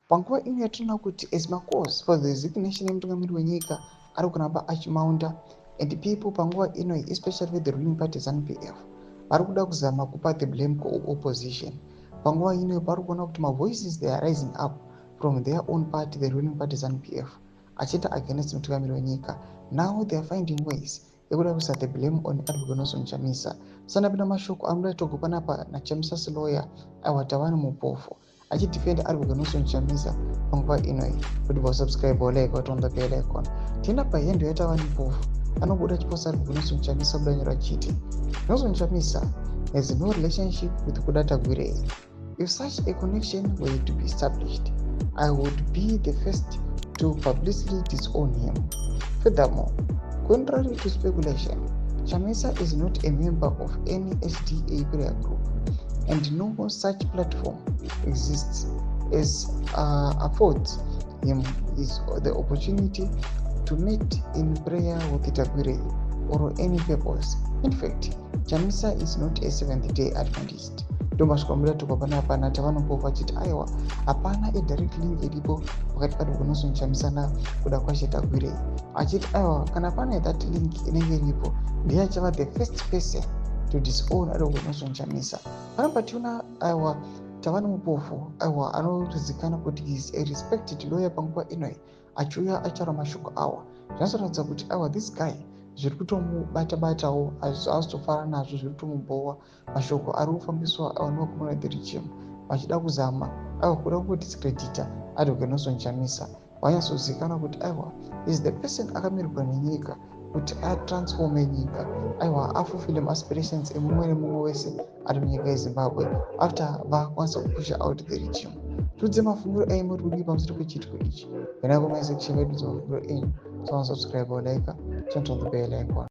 Panguva ino yatinoona kuti as macause for the resignation yemutungamiri wenyika ari kuramba achimaunda, and people panguva ino especially with the ruling party ZANU-PF vari kuda kuzama kupa the blame opposition. Panguva ino pari kuona kuti voices they are rising up from their own party, the ruling party ZANU-PF, achita against mutungamiri wenyika. Now they are finding ways yekuda kuisa the blame on Advocate Nelson Chamisa. Sana pina mashoko anoda togopana pa na Chamisa's lawyer Tawani Mupofu achidefend Advocate Nelson Chamisa panguva ino kuti vasubscribe like vatonda bell icon. Tienda pahendo yaTawani Mupofu anobuda chiposa Advocate Nelson Chamisa kudanyora chiti Nelson Chamisa has no relationship with Kudata Gwirei. If such a connection were to be established, I would be the first to publicly disown him. Furthermore, contrary to speculation, Chamisa is not a member of any SDA prayer group, and no such platform exists as affords him the opportunity to meet in prayer with Tagwirei or any purpose. In fact, Chamisa is not a Seventh-day Adventist. Ndomashikwambira tukapana apana Tawani Mupofu achiti aiwa hapana a direct link iripo pakati paAdvocate Nelson Chamisa na kuda kwashe Tagwirei. Achiti aiwa kana pane that link inenge iripo ndiye achava the first person to disown Advocate Nelson Chamisa. Panapa tiona aiwa Tawani Mupofu aiwa anozikanwa kuti is a respected lawyer panguva ino achiuya achara mashoko awa. Zvinoratidza kuti aiwa this guy zviri kutomubata-batawo azotofara nazvo, zviri kutomubhowa mashoko ari kufambiswa nevakomana regime vachida kuzama kuda kudiscredita Advocate Nelson Chamisa. Vanyatsozikanwa kuti aiwa is the person akamirirwa nenyika kuti atransforme nyika, aiwa afulfille aspirations emumwe nemumwe wese ari munyika yeZimbabwe after vakwanisa kupusha out the regime. Tudze mafungiro aimuri kudii pamusoro pechitiko ichi. Kana comment section yedu dzamafungiro enyu. So subscribe or like, turn on the bell icon.